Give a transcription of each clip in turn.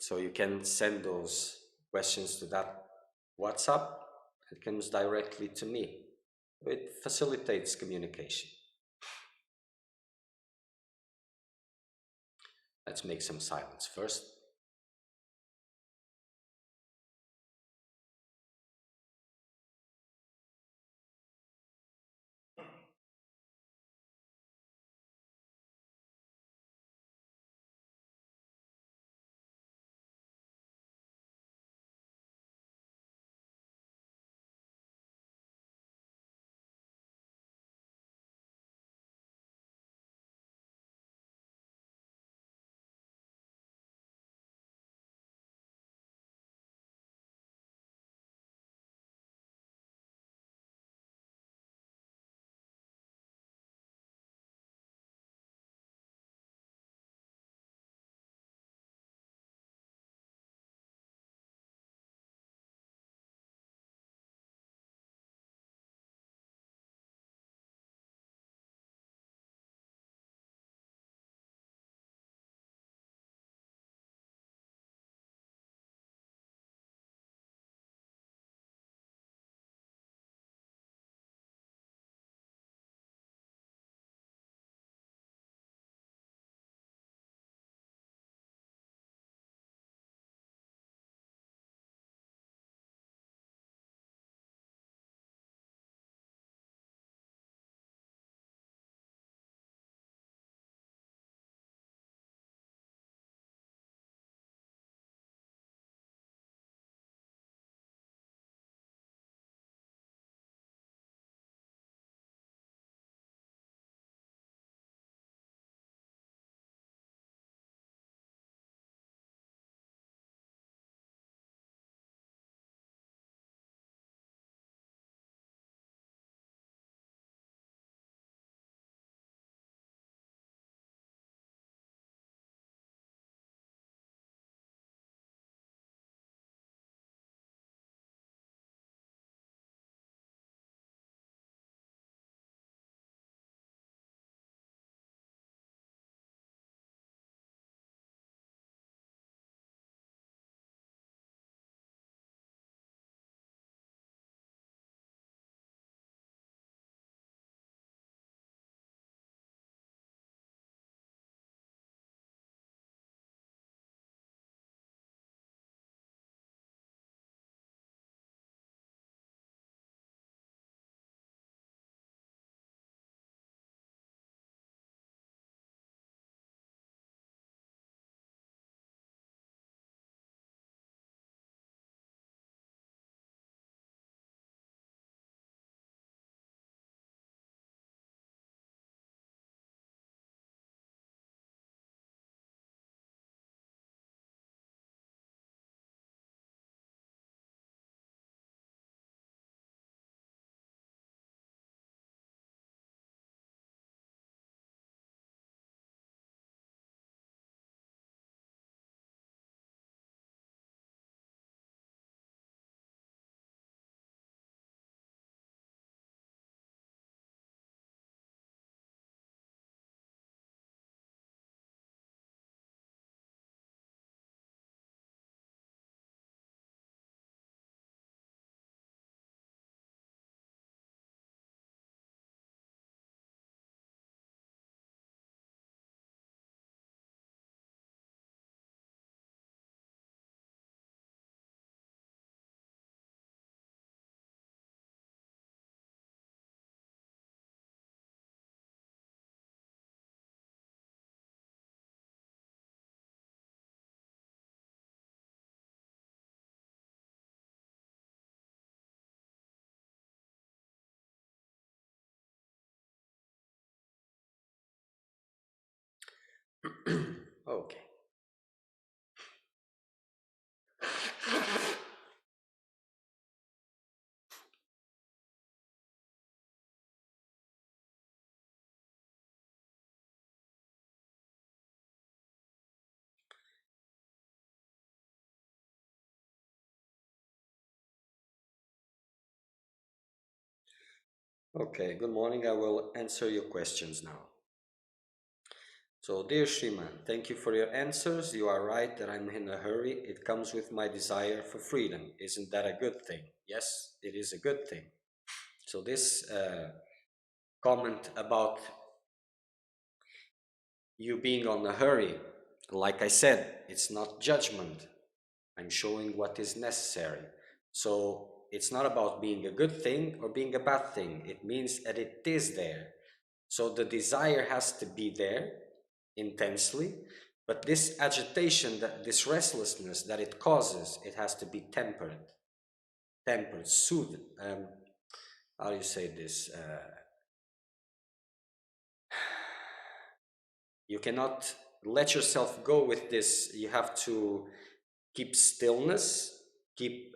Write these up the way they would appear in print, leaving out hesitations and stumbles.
So you can send those questions to that WhatsApp. It comes directly to me. It facilitates communication. Let's make some silence first. Okay. Okay, good morning. I will answer your questions now. So, dear Sriman, thank you for your answers. You are right that I'm in a hurry. It comes with my desire for freedom. Isn't that a good thing? Yes, it is a good thing. So, this comment about you being on a hurry, like I said, it's not judgment. I'm showing what is necessary. So, it's not about being a good thing or being a bad thing. It means that it is there. So the desire has to be there intensely, but this agitation, that this restlessness that it causes, it has to be tempered, soothed. How do you say this? You cannot let yourself go with this. You have to keep stillness, keep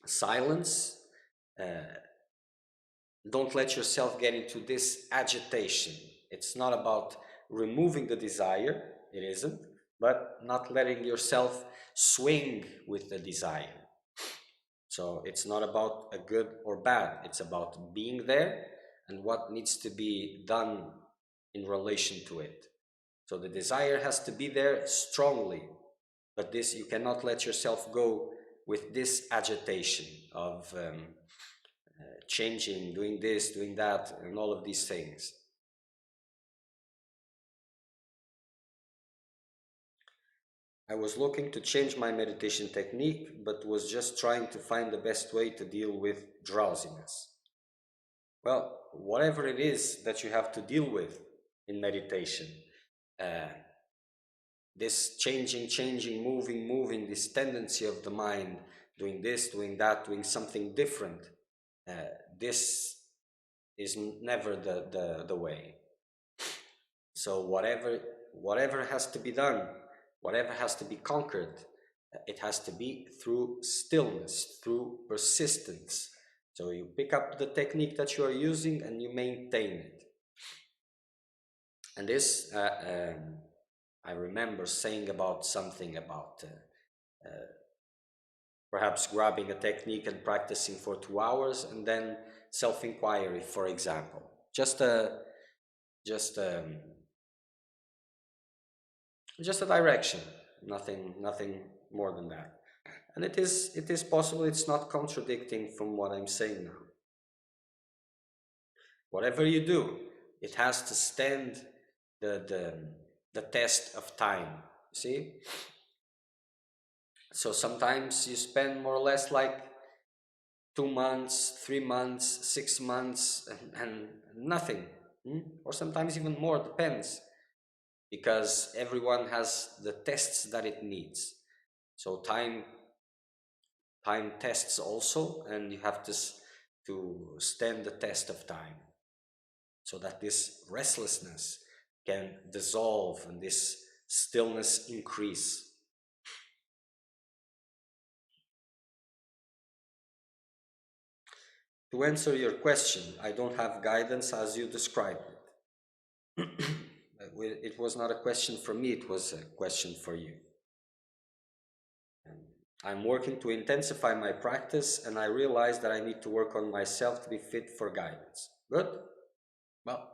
silence. Don't let yourself get into this agitation. It's not about removing the desire, it isn't, but not letting yourself swing with the desire. So it's not about a good or bad, it's about being there and what needs to be done in relation to it. So the desire has to be there strongly, but this, you cannot let yourself go with this agitation of changing, doing this, doing that, and all of these things. I was looking to change my meditation technique, but was just trying to find the best way to deal with drowsiness. Well, whatever it is that you have to deal with in meditation, uh, this changing, moving, this tendency of the mind, doing this, doing that, doing something different, this is never the way. So whatever has to be done, whatever has to be conquered, it has to be through stillness, through persistence. So you pick up the technique that you are using and you maintain it. And this, I remember saying about something about perhaps grabbing a technique and practicing for 2 hours, and then self-inquiry, for example. Just a direction, nothing more than that. And it is possible it's not contradicting from what I'm saying now. Whatever you do, it has to stand the test of time. See? So sometimes you spend more or less like 2 months, 3 months, 6 months, and nothing. Or sometimes even more, depends. Because everyone has the tests that it needs. So time tests also, and you have to stand the test of time, so that this restlessness can dissolve and this stillness increase. To answer your question, I don't have guidance as you described it. It was not a question for me, it was a question for you. I'm working to intensify my practice, and I realize that I need to work on myself to be fit for guidance. Good? Well,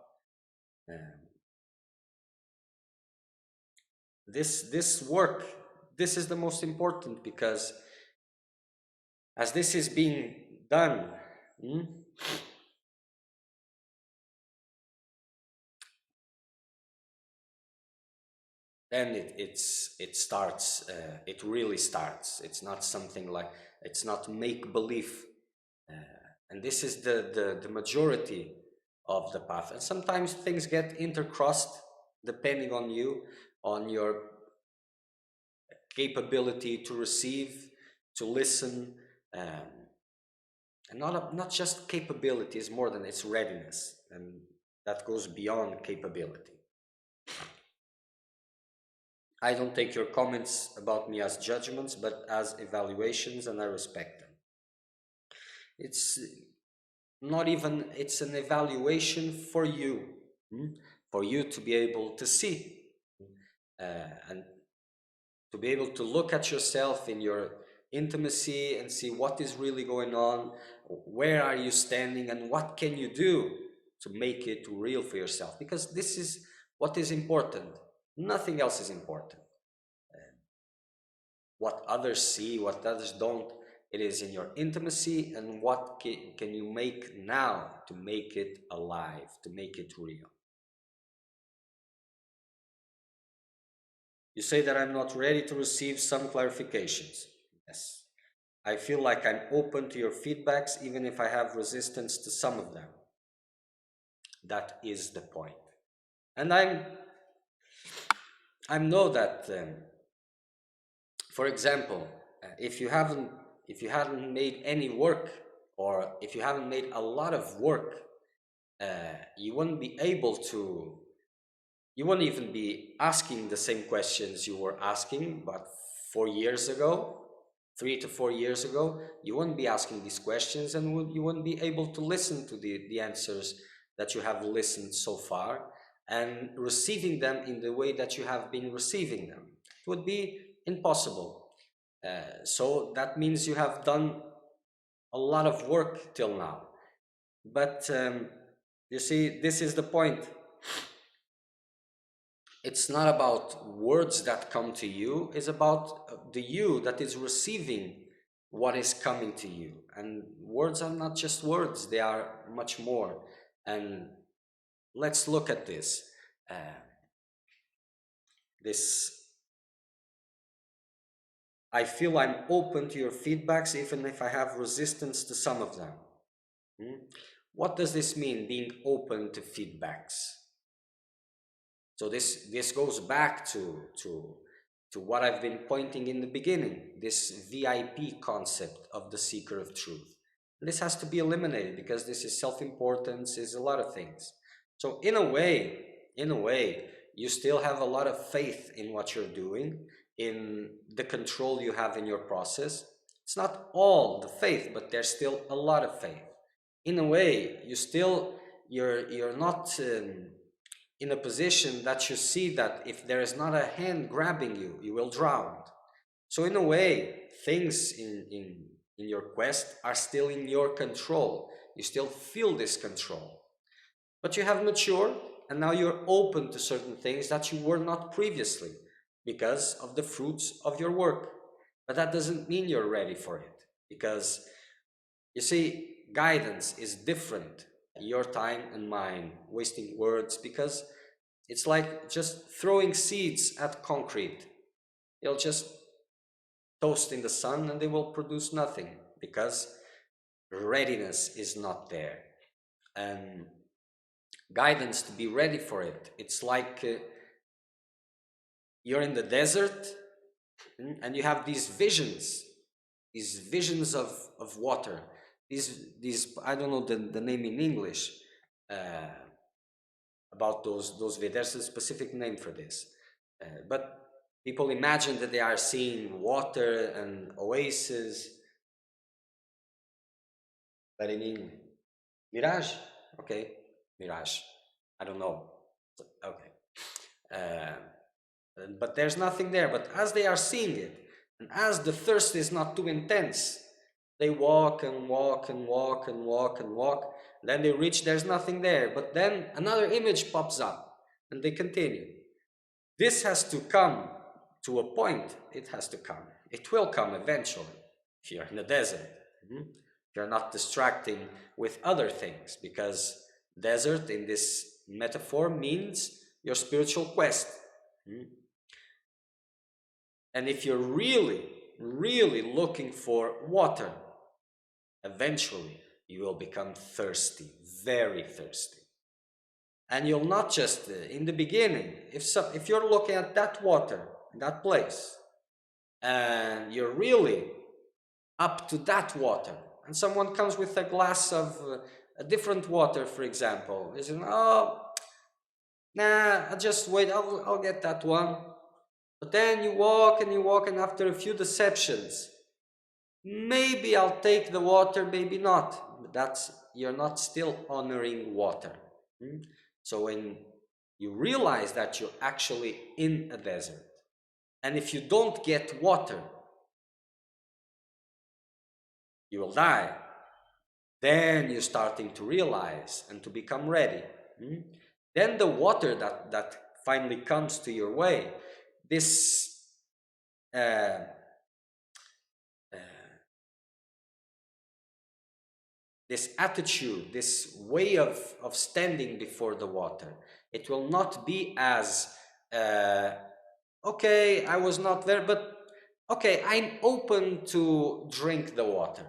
this work, this is the most important, because as this is being done, then it starts. It really starts. It's not something like, it's not make believe, and this is the majority of the path. And sometimes things get intercrossed depending on you, on your capability to receive, to listen, and not just capability, is more than its readiness, and that goes beyond capability. I don't take your comments about me as judgments, but as evaluations, and I respect them. It's not even, it's an evaluation for you, for you to be able to see, and to be able to look at yourself in your intimacy and see what is really going on, where are you standing, and what can you do make it real for yourself, because this is what is important. Nothing else is important. What others see, what others don't, it is in your intimacy, and what can you make now to make it alive, to make it real. You say that I'm not ready to receive some clarifications. Yes. I feel like I'm open to your feedbacks, even if I have resistance to some of them. That is the point. And I know that, for example, if you haven't made any work, or if you haven't made a lot of work, you wouldn't be able to, you wouldn't even be asking the same questions you were asking, but 4 years ago, 3 to 4 years ago, you wouldn't be asking these questions, and you wouldn't be able to listen to the answers that you have listened so far, and receiving them in the way that you have been receiving them. It would be impossible. So that means you have done a lot of work till now. But you see, this is the point. It's not about words that come to you, it's about the you that is receiving what is coming to you. And words are not just words, they are much more. And let's look at this. I feel I'm open to your feedbacks, even if I have resistance to some of them. What does this mean, being open to feedbacks? So this goes back to what I've been pointing in the beginning, this VIP concept of the seeker of truth. And this has to be eliminated, because this is self-importance, is a lot of things. So in a way, you still have a lot of faith in what you're doing, in the control you have in your process. It's not all the faith, but there's still a lot of faith. In a way, you're not in a position that you see that if there is not a hand grabbing you, you will drown. So in a way, things in your quest are still in your control. You still feel this control. But you have matured, and now you're open to certain things that you were not previously, because of the fruits of your work. But that doesn't mean you're ready for it, because you see, guidance is different. Your time and mine, wasting words, because it's like just throwing seeds at concrete. They'll just toast in the sun and they will produce nothing, because readiness is not there. And guidance, to be ready for it, it's like you're in the desert and you have these visions of water. These I don't know the name in English, about those there's a specific name for this, but people imagine that they are seeing water and oases, but in English, mirage. Okay, mirage. I don't know. Okay, but there's nothing there. But as they are seeing it, and as the thirst is not too intense, they walk and walk and walk and walk and walk. Then they reach, there's nothing there. But then another image pops up and they continue. This has to come to a point. It has to come. It will come eventually if you're in the desert. You're not distracting with other things, because desert in this metaphor means your spiritual quest. And if you're really, really looking for water, eventually you will become thirsty, very thirsty. And you'll not just, in the beginning, if you're looking at that water, that place, and you're really up to that water, and someone comes with a glass of a different water, for example, you say, oh, nah, I'll just wait, I'll get that one. But then you walk, and after a few deceptions, maybe I'll take the water, maybe not. But you're not still honoring water. So when you realize that you're actually in a desert, and if you don't get water, you will die. then you're starting to realize and to become ready. Mm? Then the water that finally comes to your way, this uh, uh, this attitude, this way of standing before the water, it will not be as okay, I was not there, but okay, I'm open to drink the water.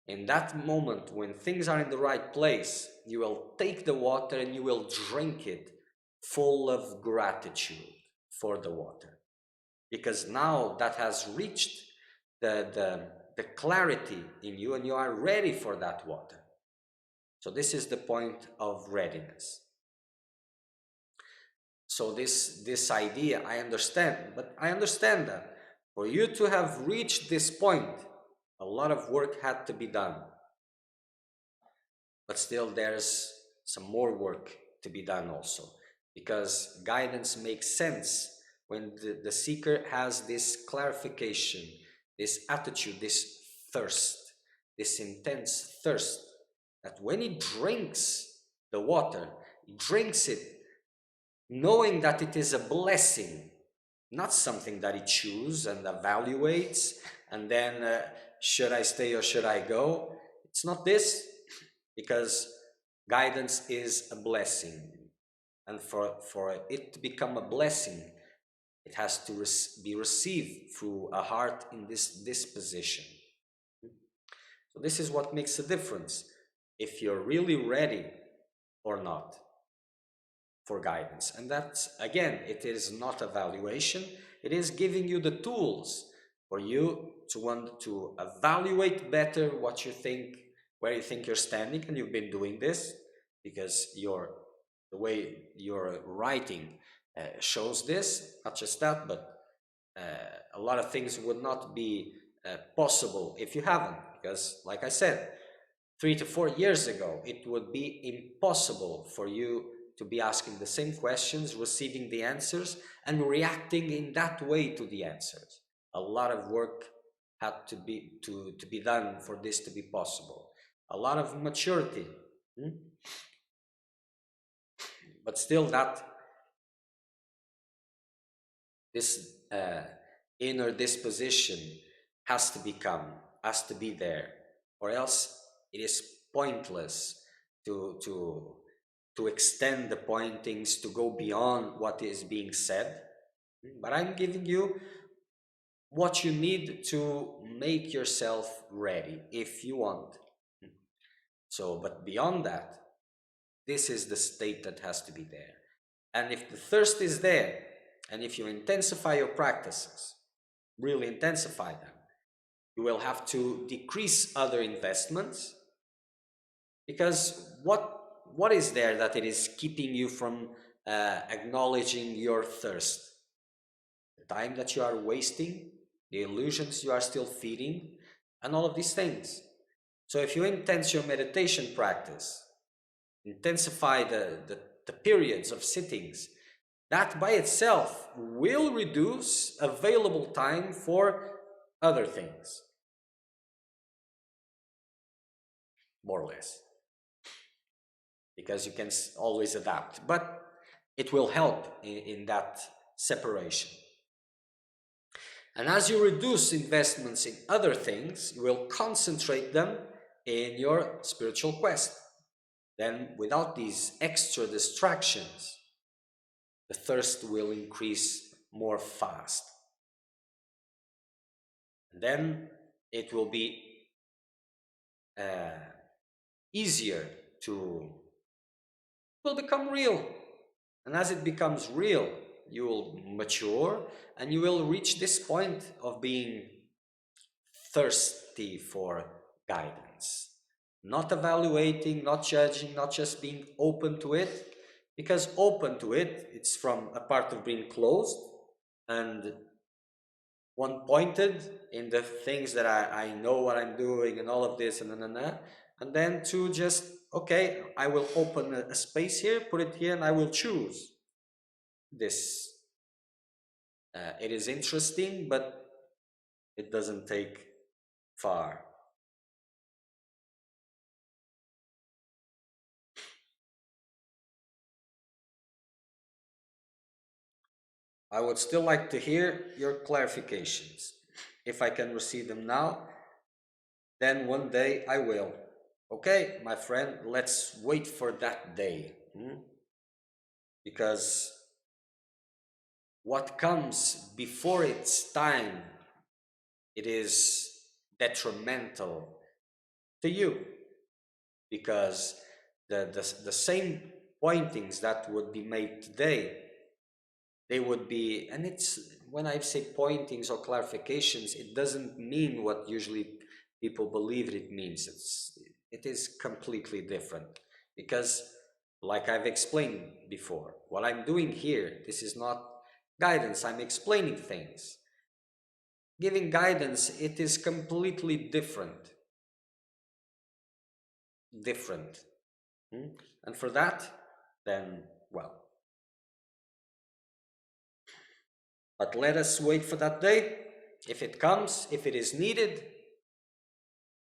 In that moment, when things are in the right place, you will take the water and you will drink it full of gratitude for the water. Because now that has reached the clarity in you and you are ready for that water. So this is the point of readiness. So this idea, I understand, but I understand that for you to have reached this point, a lot of work had to be done. But still there's some more work to be done also, because guidance makes sense when the seeker has this clarification, this attitude, this thirst, this intense thirst, that when he drinks the water, he drinks it knowing that it is a blessing, not something that he chooses and evaluates and then should I stay or should I go? It's not this, because guidance is a blessing, and for it to become a blessing, it has to be received through a heart in this disposition. So this is what makes a difference, if you're really ready or not for guidance. And that's, again, it is not evaluation, it is giving you the tools for you to want to evaluate better what you think, where you think you're standing. And you've been doing this because the way you're writing shows this. Not just that, but a lot of things would not be possible if you haven't, because like I said, 3 to 4 years ago, it would be impossible for you to be asking the same questions, receiving the answers, and reacting in that way to the answers. A lot of work had to be done for this to be possible. A lot of maturity. But still, that this inner disposition has to be there, or else it is pointless to extend the pointings, to go beyond what is being said. But I'm giving you what you need to make yourself ready if you want. So, but beyond that, this is the state that has to be there. And if the thirst is there, and if you intensify your practices, really intensify them, you will have to decrease other investments, because what is there that it is keeping you from acknowledging your thirst? The time that you are wasting, the illusions you are still feeding, and all of these things. So if you intense your meditation practice, intensify the periods of sittings, that by itself will reduce available time for other things, more or less, because you can always adapt, but it will help in that separation. And as you reduce investments in other things, you will concentrate them in your spiritual quest. Then, without these extra distractions, the thirst will increase more fast. And then it will be easier to, will become real. And as it becomes real, you will mature and you will reach this point of being thirsty for guidance. Not evaluating, not judging, not just being open to it, because open to it, it's from a part of being closed and one pointed in the things that I know what I'm doing and all of this and then to just, okay, I will open a space here, put it here, and I will choose this. It is interesting, but it doesn't take far. I would still like to hear your clarifications. If I can receive them now, then one day I will. Okay, my friend, let's wait for that day. Because what comes before its time, it is detrimental to you. Because the same pointings that would be made today, they would be, and it's, when I say pointings or clarifications, it doesn't mean what usually people believe it means. It is completely different, because like I've explained before, what I'm doing here, this is not guidance. I'm explaining things. Giving guidance, it is completely different. And for that, then, well, but let us wait for that day. If it comes, if it is needed,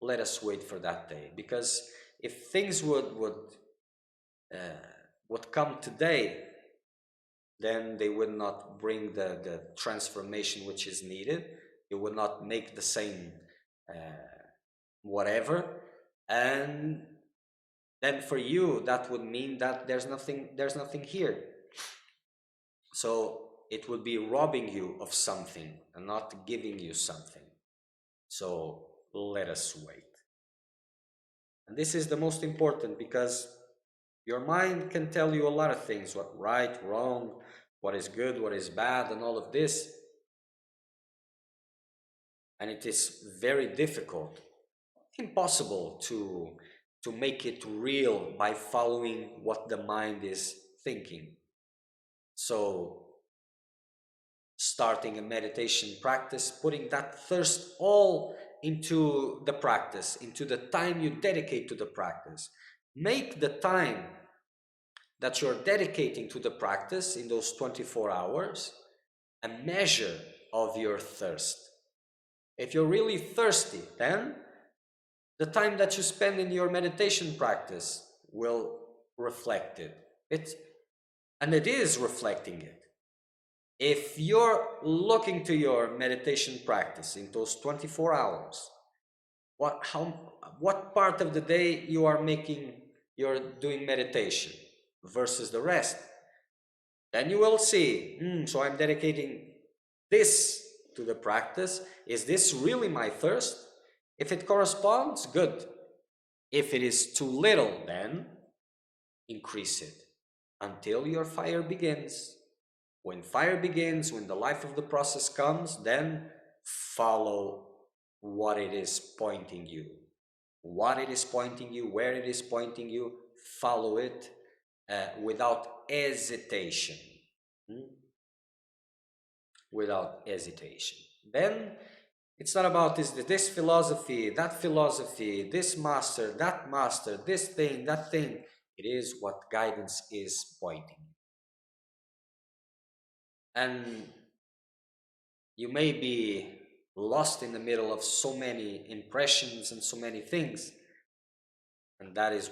let us wait for that day. Because if things would come today, then they would not bring the transformation which is needed. It would not make the same whatever, and then for you that would mean that there's nothing here. So it would be robbing you of something and not giving you something. So let us wait. And this is the most important, because your mind can tell you a lot of things, what right, wrong, what is good, what is bad, and all of this. And it is very difficult, impossible to make it real by following what the mind is thinking. So starting a meditation practice, putting that thirst all into the practice, into the time you dedicate to the practice. Make the time that you're dedicating to the practice in those 24 hours a measure of your thirst. If you're really thirsty, then the time that you spend in your meditation practice will reflect it. And it is reflecting it. If you're looking to your meditation practice in those 24 hours, what part of the day you're doing meditation versus the rest, then you will see, so I'm dedicating this to the practice. Is this really my thirst? If it corresponds, good. If it is too little, then increase it until your fire begins. When fire begins, when the life of the process comes, then follow what it is pointing you. What it is pointing you, where it is pointing you, follow it without hesitation. Without hesitation. Then it's not about this philosophy, that philosophy, this master, that master, this thing, that thing. It is what guidance is pointing. And you may be lost in the middle of so many impressions and so many things. And that is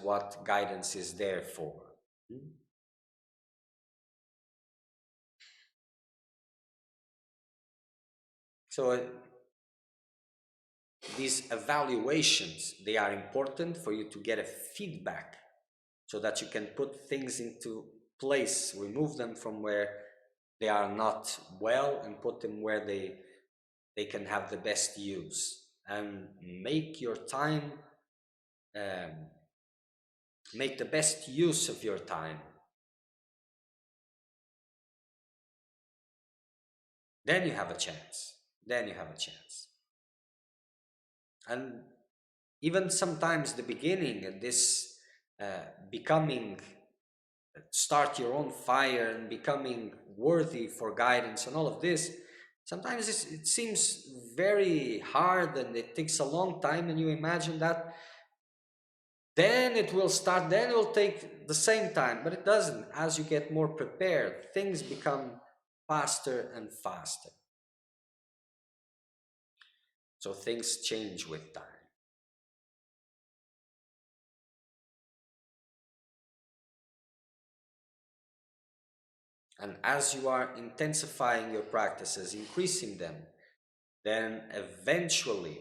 what guidance is there for. So these evaluations, they are important for you to get a feedback, so that you can put things into place, remove them from where they are not well, and put them where they can have the best use, and make your time, make the best use of your time. Then you have a chance. And even sometimes the beginning, this becoming, start your own fire and becoming worthy for guidance and all of this, sometimes it seems very hard and it takes a long time, and you imagine that then it will start, then it will take the same time, but it doesn't. As you get more prepared, things become faster and faster. So things change with time. And as you are intensifying your practices, increasing them, then eventually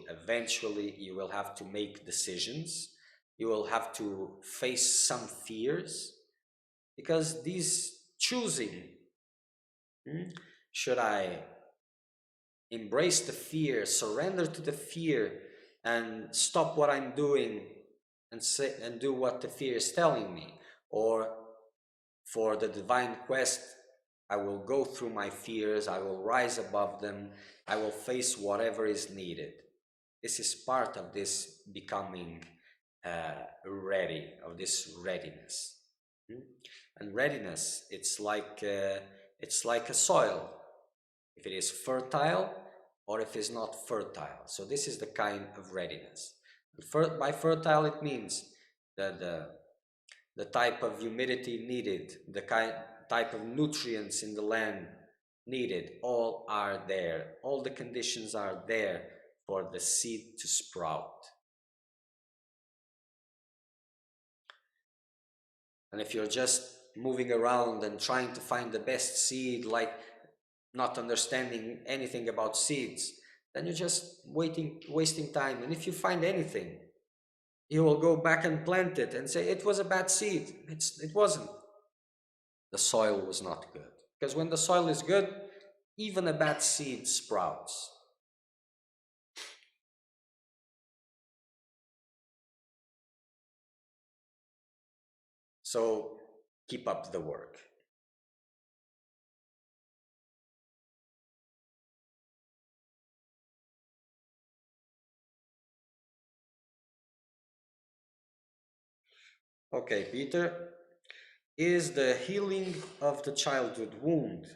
you will have to make decisions. You will have to face some fears, because these choosing, should I embrace the fear, surrender to the fear, and stop what I'm doing and say and do what the fear is telling me, or for the divine quest, I will go through my fears, I will rise above them, I will face whatever is needed. This is part of this becoming ready, of this readiness. And readiness, it's like a soil, if it is fertile or if it's not fertile. So this is the kind of readiness. By fertile, it means that the type of humidity needed, the type of nutrients in the land needed, all are there. All the conditions are there for the seed to sprout. And if you're just moving around and trying to find the best seed, like not understanding anything about seeds, then you're just wasting time. And if you find anything, you will go back and plant it and say it was a bad seed. It wasn't. The soil was not good. Because when the soil is good, even a bad seed sprouts. So keep up the work. Okay, Peter, is the healing of the childhood wound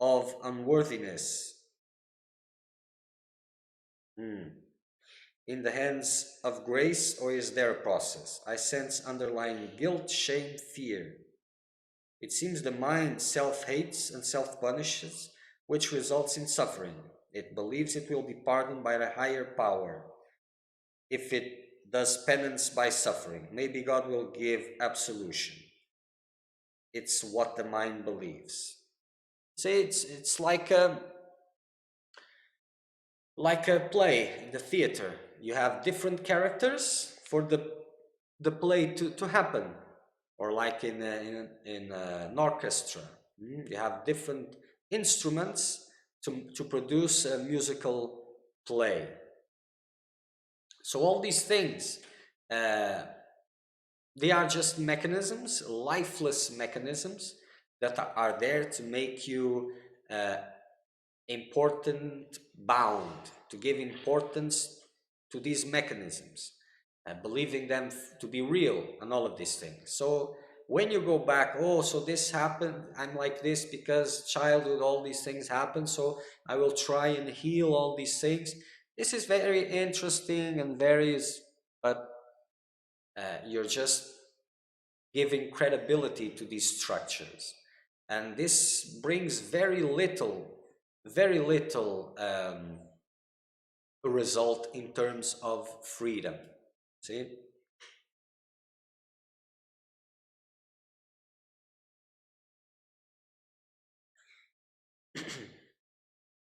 of unworthiness in the hands of grace, or is there a process? I sense underlying guilt, shame, fear. It seems the mind self-hates and self-punishes, which results in suffering. It believes it will be pardoned by a higher power if it does penance by suffering. Maybe God will give absolution. It's what the mind believes. See, it's like a play in the theater. You have different characters for the play to happen, or like in an orchestra. You have different instruments to produce a musical play. So all these things, uh, they are just mechanisms, lifeless mechanisms, that are there to make you important, bound, to give importance to these mechanisms, believing them to be real, and all of these things. So when you go back, oh, so this happened, I'm like this because childhood, all these things happen, so I will try and heal all these things. This is very interesting and varies, but you're just giving credibility to these structures. And this brings very little result in terms of freedom. See?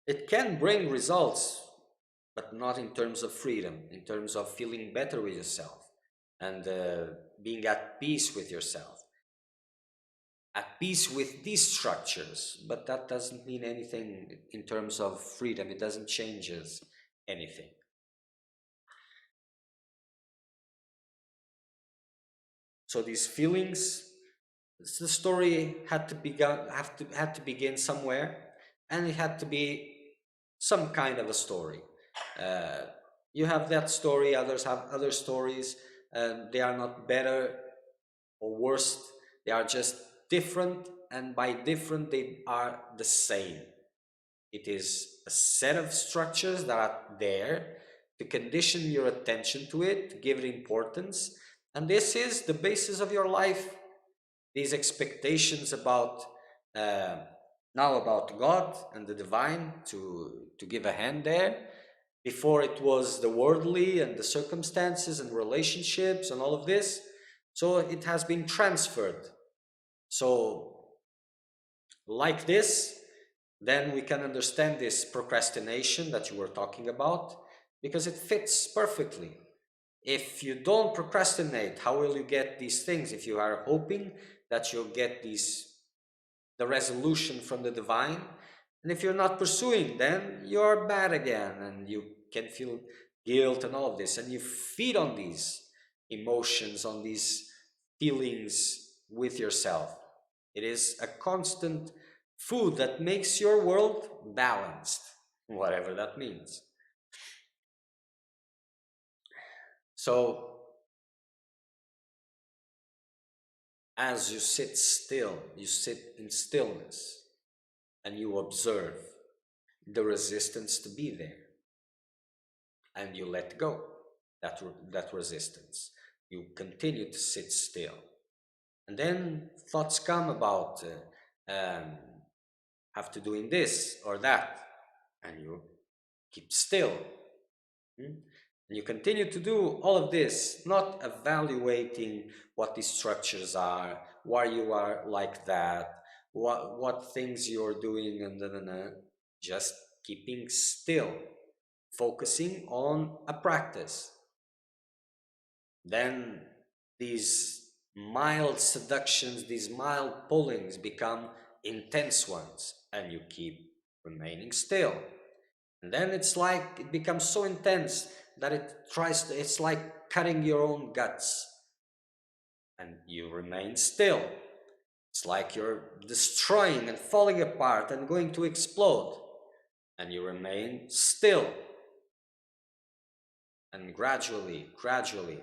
It can bring results, but not in terms of freedom, in terms of feeling better with yourself and being at peace with yourself, at peace with these structures. But that doesn't mean anything in terms of freedom. It doesn't changes anything. So these feelings, the story had to begin somewhere, and it had to be some kind of a story. Uh, you have that story, others have other stories, and they are not better or worse. They are just different, and by different, they are the same. It is a set of structures that are there to condition your attention to it, to give it importance, and this is the basis of your life. These expectations about uh, now about God and the divine, to give a hand there. Before it was the worldly and the circumstances and relationships and all of this. So it has been transferred. So like this, then we can understand this procrastination that you were talking about, because it fits perfectly. If you don't procrastinate, how will you get these things? If you are hoping that you'll get the resolution from the divine, and if you're not pursuing, then you're bad again, and you can feel guilt and all of this, and you feed on these emotions, on these feelings with yourself. It is a constant food that makes your world balanced, whatever that means. So, as you sit still, you sit in stillness and you observe the resistance to be there, and you let go that resistance. You continue to sit still, and then thoughts come about have to doing this or that, and you keep still. And you continue to do all of this, not evaluating what these structures are, why you are like that, what things you're doing, and then just keeping still, focusing on a practice. Then these mild seductions, these mild pullings become intense ones, and you keep remaining still. And then it's like it becomes so intense that it's like cutting your own guts, and you remain still. It's like you're destroying and falling apart and going to explode, and you remain still. And gradually,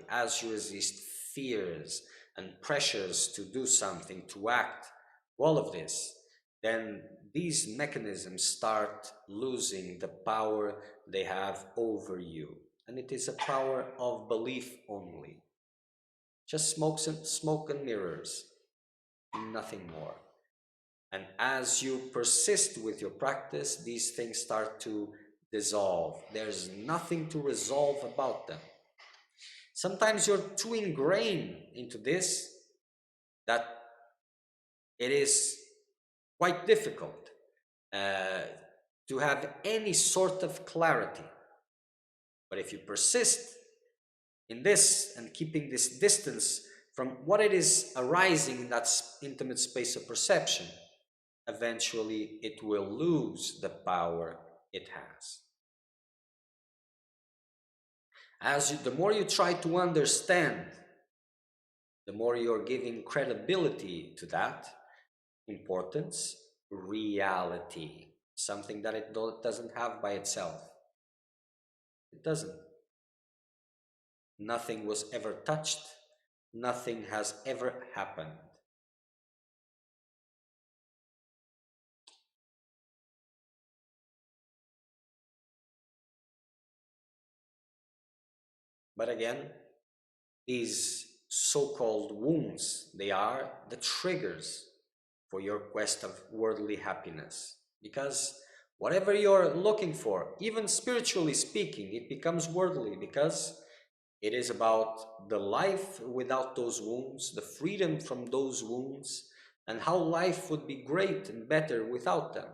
as you resist fears and pressures to do something, to act, all of this, then these mechanisms start losing the power they have over you. And it is a power of belief only. Just smoke and mirrors, nothing more. And as you persist with your practice, these things start to dissolve. There's nothing to resolve about them. Sometimes you're too ingrained into this that it is quite difficult to have any sort of clarity. But if you persist in this and keeping this distance from what it is arising in that intimate space of perception, eventually it will lose the power it has. The more you try to understand, the more you're giving credibility to that importance, reality, something that it doesn't have by itself. It doesn't. Nothing was ever touched. Nothing has ever happened. But again, these so-called wounds, they are the triggers for your quest of worldly happiness. Because whatever you're looking for, even spiritually speaking, it becomes worldly, because it is about the life without those wounds, the freedom from those wounds, and how life would be great and better without them.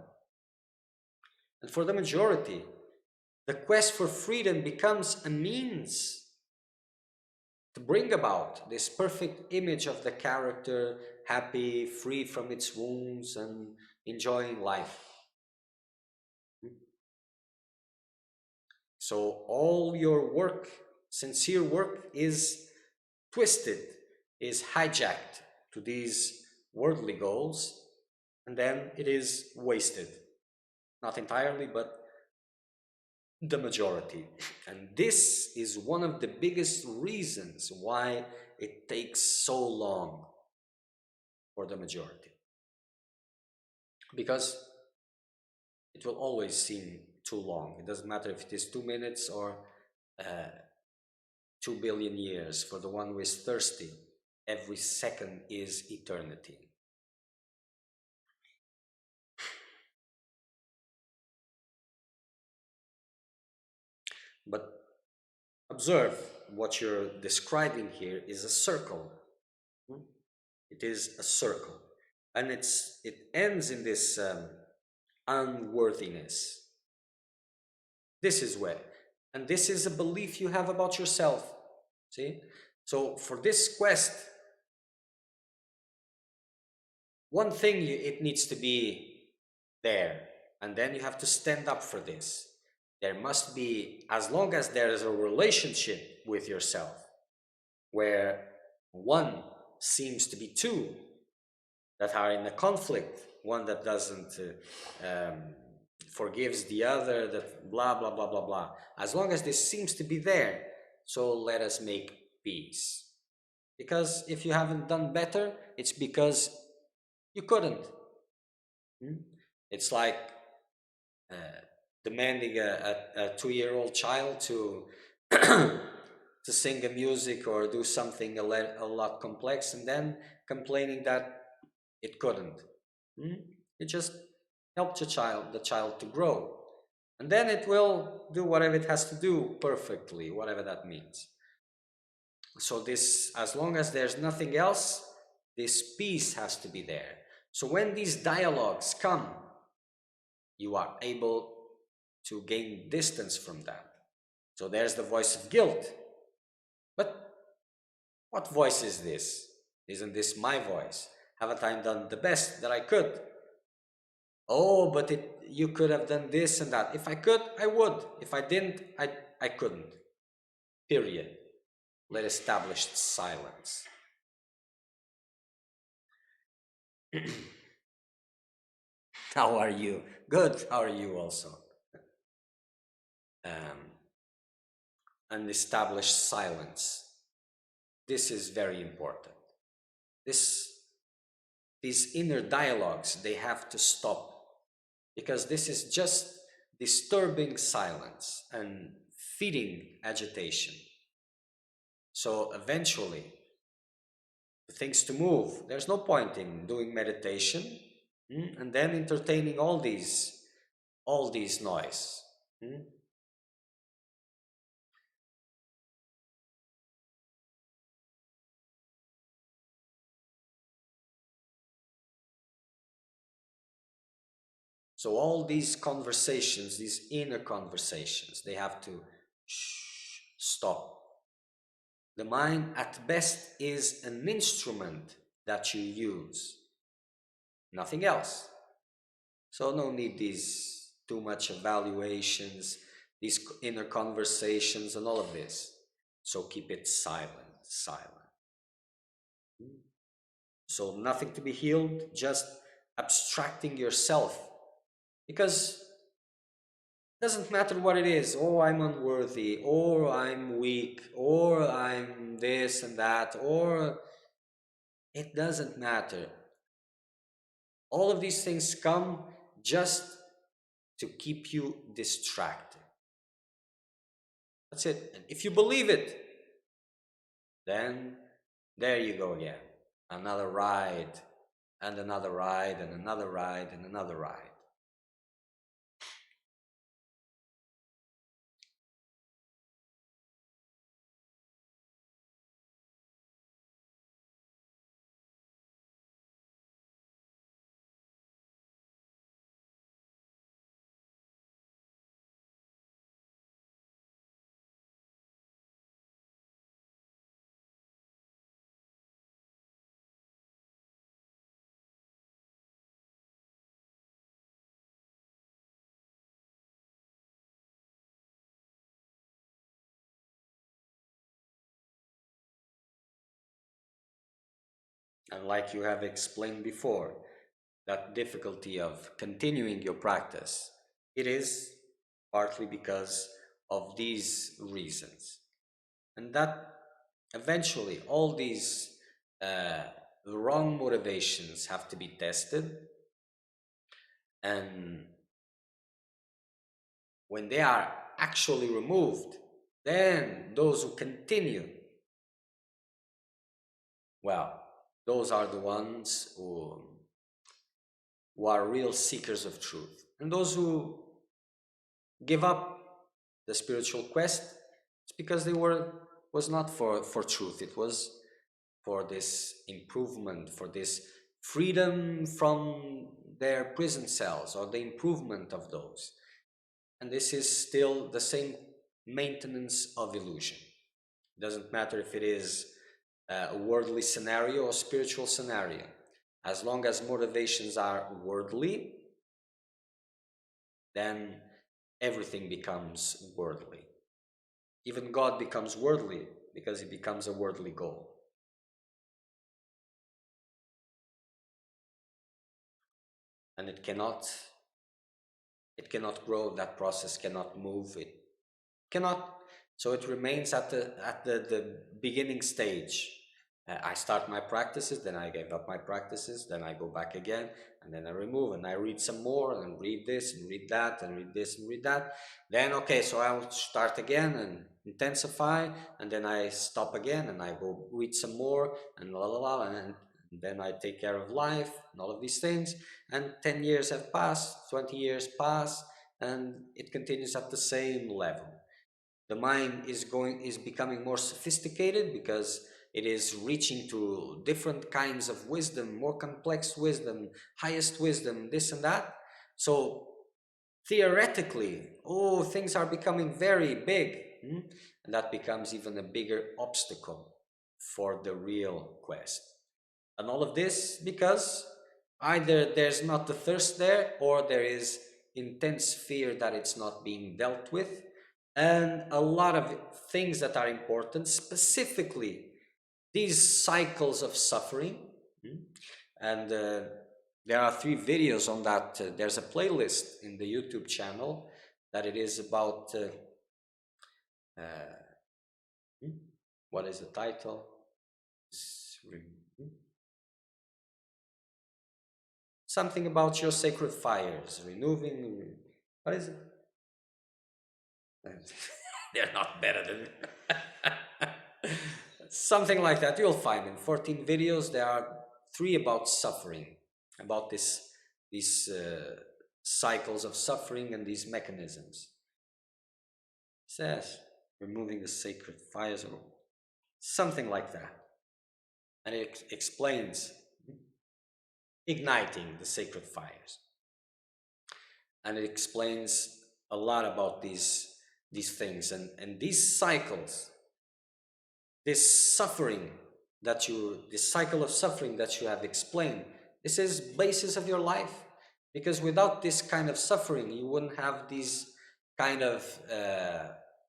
And for the majority, the quest for freedom becomes a means to bring about this perfect image of the character, happy, free from its wounds, and enjoying life. So all your work, sincere work, is twisted, is hijacked to these worldly goals, and then it is wasted. Not entirely, but the majority. And this is one of the biggest reasons why it takes so long for the majority. Because it will always seem too long. It doesn't matter if it is 2 minutes or 2 billion years. For the one who is thirsty, every second is eternity. But observe, what you're describing here is a circle. It is a circle. and it ends in this unworthiness. This is where, and this is a belief you have about yourself. See, so for this quest, one thing it needs to be there, and then you have to stand up for this. There must be, as long as there is a relationship with yourself where one seems to be two that are in a conflict, one that doesn't forgives the other, that blah blah blah blah blah, as long as this seems to be there, so let us make peace. Because if you haven't done better, it's because you couldn't. It's like uh, demanding a 2-year-old child to to sing a music or do something a lot complex, and then complaining that it couldn't. It just helped the child to grow, and then it will do whatever it has to do perfectly, whatever that means. So this, as long as there's nothing else, this peace has to be there. So when these dialogues come, you are able to gain distance from that. So there's the voice of guilt. But what voice is this? Isn't this my voice? Haven't I done the best that I could? Oh, but you could have done this and that. If I could, I would. If I didn't, I couldn't. Period. Let established silence. How are you? Good. How are you also? Um, and established silence. This is very important. These inner dialogues, they have to stop, because this is just disturbing silence and feeding agitation. So eventually, for things to move, there's no point in doing meditation and then entertaining all these noise. So all these conversations, these inner conversations, they have to stop. The mind at best is an instrument that you use, nothing else. So no need these too much evaluations, these inner conversations and all of this. So keep it silent, silent. So nothing to be healed, just abstracting yourself. Because it doesn't matter what it is. Oh, I'm unworthy, or I'm weak, or I'm this and that, or it doesn't matter. All of these things come just to keep you distracted. That's it. And if you believe it, then there you go again. Another ride, and another ride, and another ride, and another ride. And like you have explained before, that difficulty of continuing your practice, it is partly because of these reasons. And that eventually all these uh, wrong motivations have to be tested. And when they are actually removed, then those who continue, well, those are the ones who are real seekers of truth. And those who give up the spiritual quest, it's because they was not for truth. It was for this improvement, for this freedom from their prison cells or the improvement of those. And this is still the same maintenance of illusion. It doesn't matter if it is a worldly scenario or spiritual scenario. As long as motivations are worldly, then everything becomes worldly. Even God becomes worldly because he becomes a worldly goal. And it cannot grow, that process cannot move, it cannot, so it remains at the beginning stage. I start my practices, then I give up my practices, then I go back again, and then I remove, and I read some more, and read this, and read that, and read this, and read that. Then, okay, so I will start again and intensify, and then I stop again, and I go read some more, and la la la, and then I take care of life, and all of these things. And 10 years have passed, 20 years pass, and it continues at the same level. The mind is becoming more sophisticated because it is reaching to different kinds of wisdom, more complex wisdom, highest wisdom, this and that. So theoretically, oh, things are becoming very big, and that becomes even a bigger obstacle for the real quest. And all of this because either there's not the thirst there, or there is intense fear that it's not being dealt with, and a lot of things that are important, specifically these cycles of suffering. And there are 3 videos on that. There's a playlist in the YouTube channel that it is about uh, what is the title? Something about your sacred fires, renewing. What is it? They're not better than something like that. You'll find in 14 videos. There are 3 about suffering, about these cycles of suffering and these mechanisms. It says removing the sacred fires or something like that, and it explains igniting the sacred fires, and it explains a lot about these things and these cycles, this suffering this cycle of suffering that you have explained. This is basis of your life, because without this kind of suffering you wouldn't have these kind of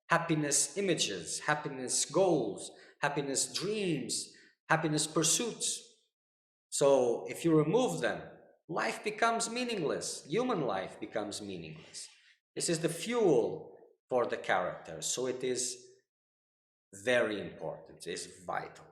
happiness images, happiness goals, happiness dreams, happiness pursuits. So if you remove them, life becomes meaningless. Human life becomes meaningless. This is the fuel for the character. So it is very important. It is vital.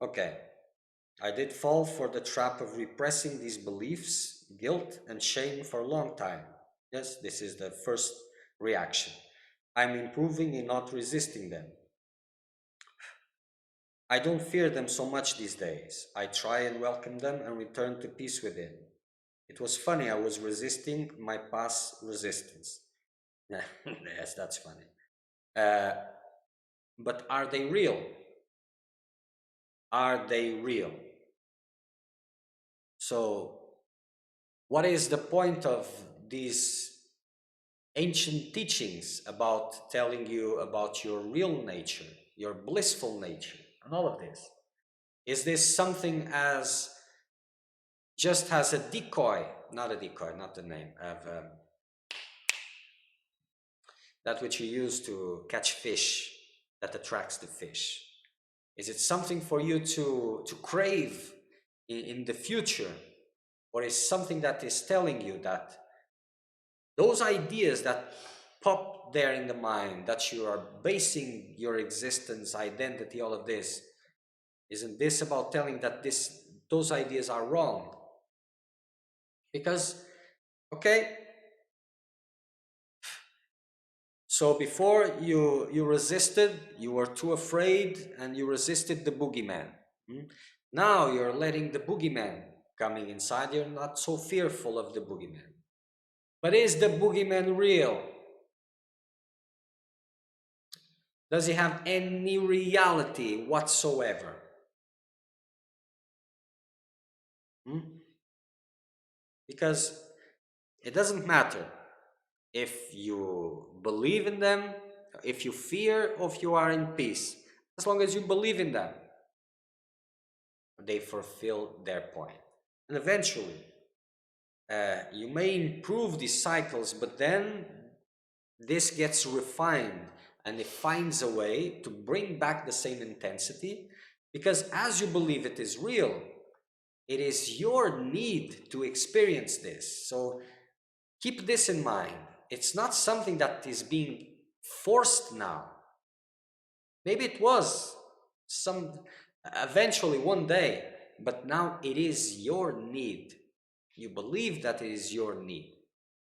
Okay. I did fall for the trap of repressing these beliefs, guilt, and shame for a long time. Yes, this is the first reaction. I'm improving in not resisting them. I don't fear them so much these days. I try and welcome them and return to peace within. It was funny, I was resisting my past resistance. Yes, that's funny. Uh, but are they real? Are they real? So, what is the point of these ancient teachings about telling you about your real nature, your blissful nature, and all of this? Is this something as just as a decoy, not a decoy, not the name of that which you use to catch fish that attracts the fish? Is it something for you to crave in the future, or is something that is telling you that those ideas that pop there in the mind, that you are basing your existence, identity, all of this, isn't this about telling that those ideas are wrong? Because, okay, So before you resisted, you were too afraid, and you resisted the boogeyman. Hmm? Now you're letting the boogeyman coming inside. You're not so fearful of the boogeyman. But is the boogeyman real? Does he have any reality whatsoever? Hmm? Because it doesn't matter if you believe in them, if you fear, or if you are in peace. As long as you believe in them, they fulfill their point. And eventually, you may improve these cycles, but then this gets refined and it finds a way to bring back the same intensity, because as you believe it is real, it is your need to experience this. So keep this in mind. It's not something that is being forced now. Maybe it was some eventually one day, but now it is your need. You believe that it is your need.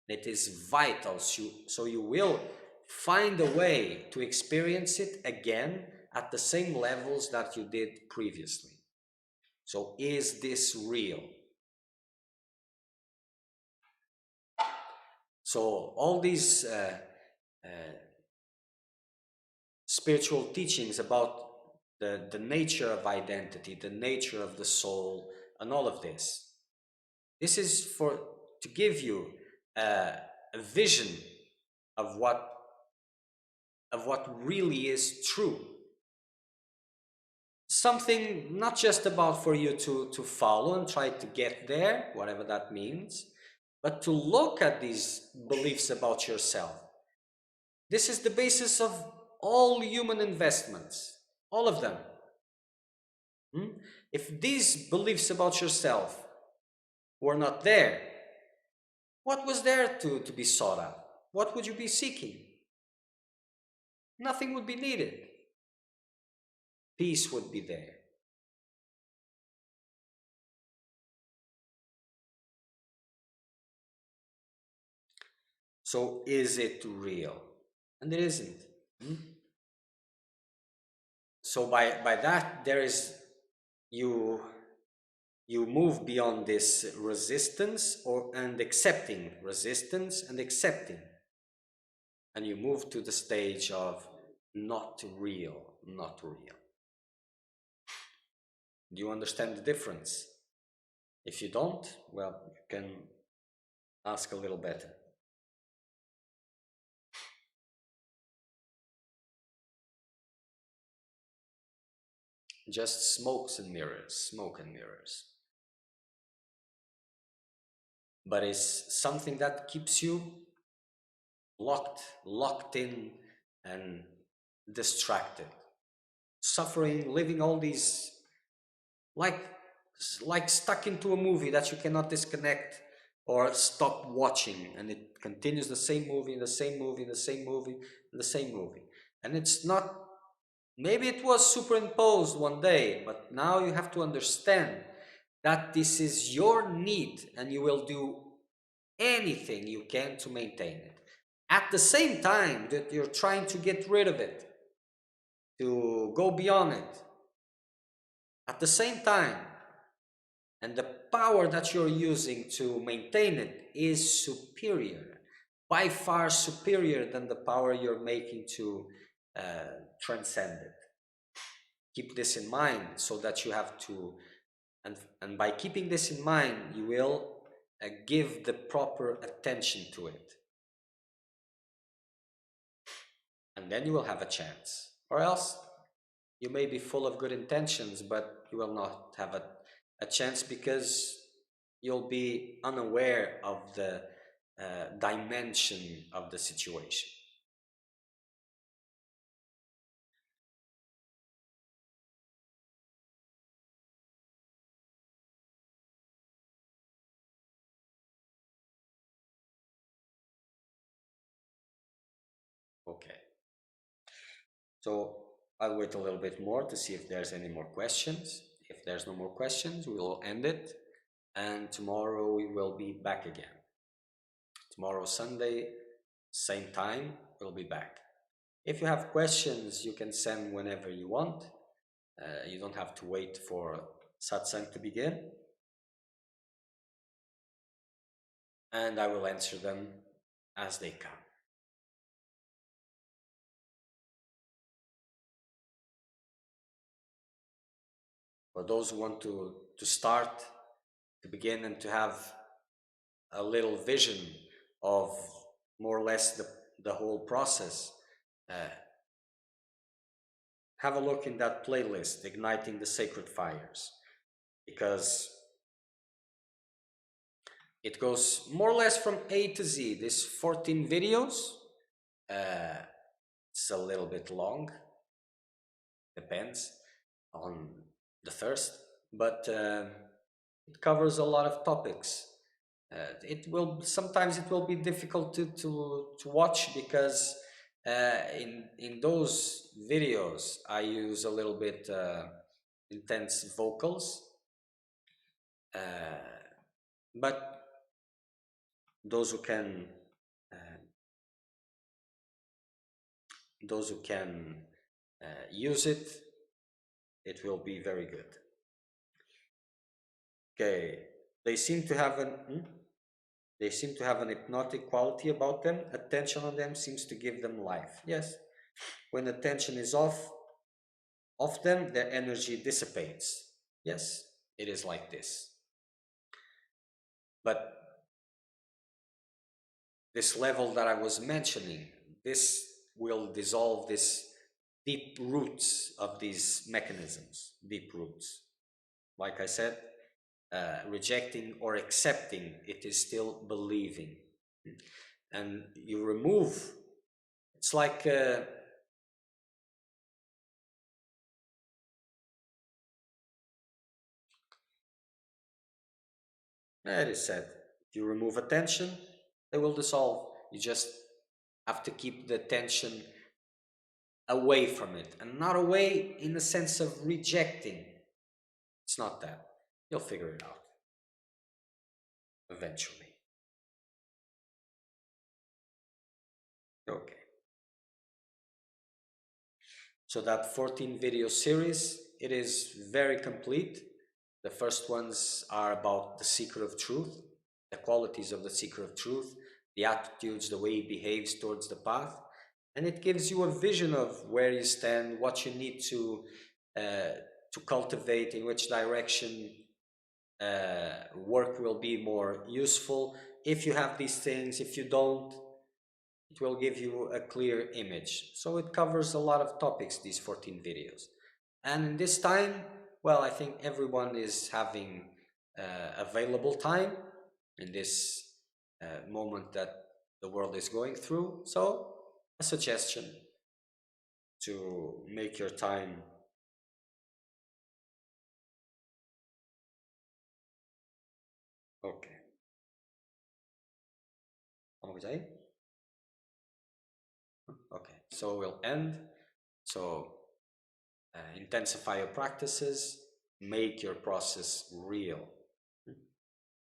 It is vital. So you will find a way to experience it again at the same levels that you did previously. So is this real? So all these uh, spiritual teachings about the nature of identity, the nature of the soul, and all of this. This is for to give you a vision of what really is true. Something not just about for you to follow and try to get there, whatever that means, but to look at these beliefs about yourself. This is the basis of all human investments, all of them. If these beliefs about yourself were not there, what was there to be sought out? What would you be seeking? Nothing would be needed. Peace would be there. So is it real? And it isn't. Hmm? So by that there is you you move beyond this resistance and accepting resistance and accepting, and you move to the stage of not real, not real. Do you understand the difference? If you don't, well, you can ask a little better. Just smoke and mirrors. But it's something that keeps you locked in and distracted, suffering, living all these like like stuck into a movie that you cannot disconnect or stop watching, and it continues the same movie and the same movie and the same movie and the same movie. And it's not, maybe it was superimposed one day, but now you have to understand that this is your need and you will do anything you can to maintain it. At the same time that you're trying to get rid of it, to go beyond it. At the same time, and the power that you're using to maintain it is superior, by far superior than the power you're making to transcend it. Keep this in mind, so that you have to, and by keeping this in mind, you will give the proper attention to it. And then you will have a chance. Or else, you may be full of good intentions, but you will not have a chance, because you'll be unaware of the dimension of the situation. Okay. So I'll wait a little bit more to see if there's any more questions. If there's no more questions, we will end it. And tomorrow we will be back again. Tomorrow, Sunday, same time. we'll be back. If you have questions, you can send whenever you want. You don't have to wait for satsang to begin. And I will answer them as they come. For those who want to start, to begin, and to have a little vision of more or less the whole process, have a look in that playlist, Igniting the Sacred Fires, because it goes more or less from A to Z. This 14 videos, it's a little bit long, depends on the thirst, but it covers a lot of topics. It will sometimes it will be difficult to watch because in those videos I use a little bit intense vocals, but those who can uh, use it, it will be very good. Okay, they seem to have an hypnotic quality about them. Attention on them seems to give them life. Yes, when attention is off them, their energy dissipates. Yes, it is like this. But this level that I was mentioning, this will dissolve this deep roots of these mechanisms, deep roots. Like I said, rejecting or accepting, it is still believing. And you remove, it's like it is said, if you remove attention, they will dissolve. You just have to keep the attention away from it, and not away in the sense of rejecting. It's not that. You'll figure it out eventually. Okay. So that 14 video series, it is very complete. The first ones are about the seeker of truth, the qualities of the seeker of truth, the attitudes, the way he behaves towards the path. And it gives you a vision of where you stand, what you need to cultivate, in which direction work will be more useful. If you have these things, if you don't, it will give you a clear image. So it covers a lot of topics, these 14 videos. And in this time, well, I think everyone is having available time in this moment that the world is going through. So a suggestion to make your time. Okay. Vamos aí? Okay, so we'll end. So intensify your practices, make your process real.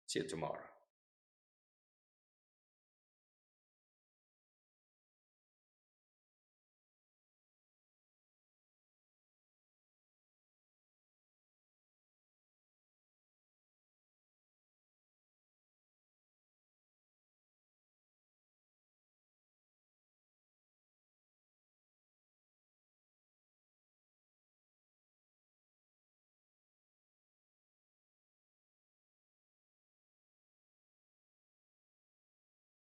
See you tomorrow.